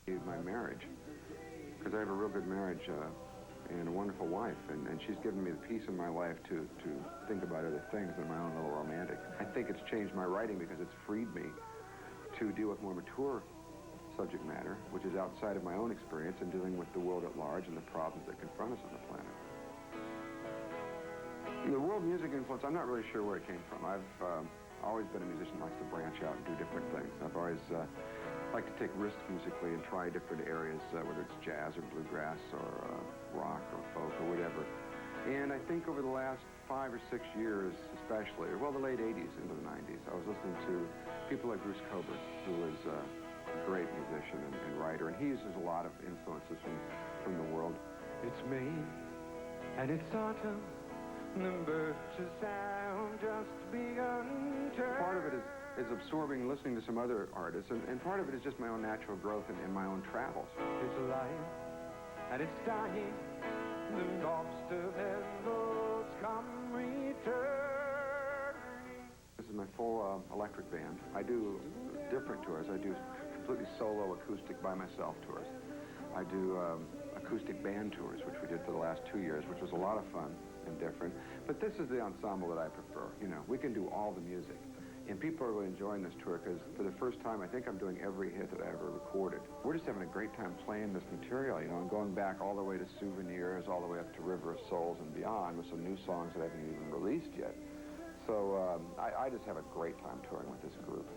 My marriage, because I have a real good marriage and a wonderful wife, and she's given me the peace in my life to think about other things than my own little romantic. I think it's changed my writing because it's freed me to deal with more mature subject matter, which is outside of my own experience in dealing with the world at large and the problems that confront us on the planet. The world music influence, I'm not really sure where it came from. I've always been a musician who likes to branch out and do different things. I've always like to take risks musically and try different areas, whether it's jazz or bluegrass or rock or folk or whatever. And I think over the last 5 or 6 years especially, well, the late 80s into the 90s, I was listening to people like Bruce Coburn, who is a great musician and writer, and he uses a lot of influences from the world. It's May, and it's autumn, the birds sound just begun to... Part of it is absorbing and listening to some other artists, and part of it is just my own natural growth and my own travels. It's alive, and it's dying, the lobster bellows come returning. This is my full electric band. I do different tours. I do completely solo acoustic by myself tours. I do acoustic band tours, which we did for the last 2 years, which was a lot of fun and different. But this is the ensemble that I prefer. You know, we can do all the music. And people are really enjoying this tour because for the first time, I think I'm doing every hit that I ever recorded. We're just having a great time playing this material, you know, and going back all the way to Souvenirs, all the way up to River of Souls and beyond with some new songs that I haven't even released yet. So I just have a great time touring with this group.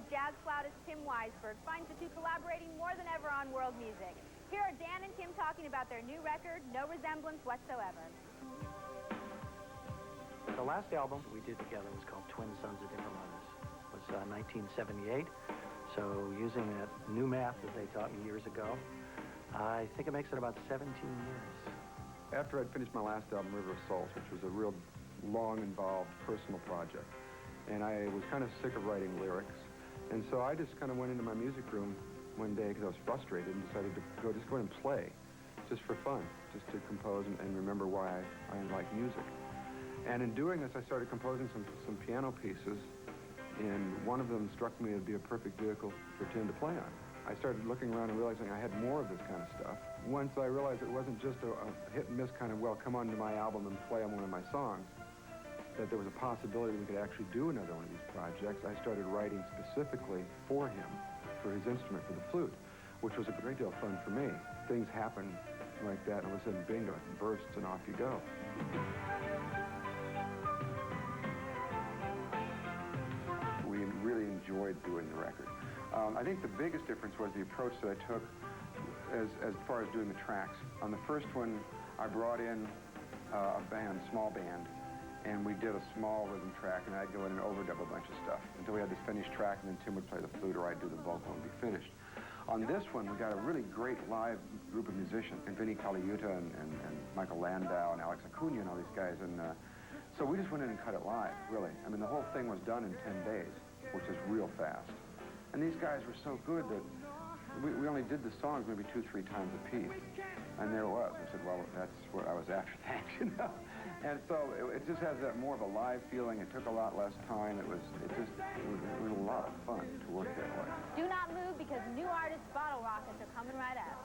Jazz flautist Tim Weisberg finds the two collaborating more than ever on world music. Here are Dan and Tim talking about their new record, No Resemblance Whatsoever. The last album we did together was called Twin Sons of Different Mothers. It was 1978, so using that new math that they taught me years ago, I think it makes it about 17 years. After I'd finished my last album, River of Souls, which was a real long, involved, personal project, and I was kind of sick of writing lyrics, and so I just kind of went into my music room one day because I was frustrated and decided to go in and play, just for fun, just to compose and remember why I like music. And in doing this, I started composing some piano pieces, and one of them struck me as be a perfect vehicle for Tim to play on. I started looking around and realizing I had more of this kind of stuff. Once I realized it wasn't just a hit and miss kind of, well, come onto my album and play on one of my songs, that there was a possibility we could actually do another one of these projects, I started writing specifically for him, for his instrument, for the flute, which was a great deal of fun for me. Things happen like that, and all of a sudden, bingo, it bursts, and off you go. We really enjoyed doing the record. I think the biggest difference was the approach that I took as far as doing the tracks. On the first one, I brought in a band, small band, and we did a small rhythm track, and I'd go in and overdub a bunch of stuff until we had this finished track, and then Tim would play the flute, or I'd do the vocal and be finished. On this one, we got a really great live group of musicians, and Vinnie Colaiuta and Michael Landau and Alex Acuna and all these guys, and so we just went in and cut it live, really. I mean, the whole thing was done in 10 days, which is real fast. And these guys were so good that we only did the songs maybe 2-3 times a piece. And there it was. I said, well, that's what I was after, thanks, you know. And so it just has that more of a live feeling. It took a lot less time. It was a lot of fun to work that way. Do not move because new artists Bottle Rockets are coming right up.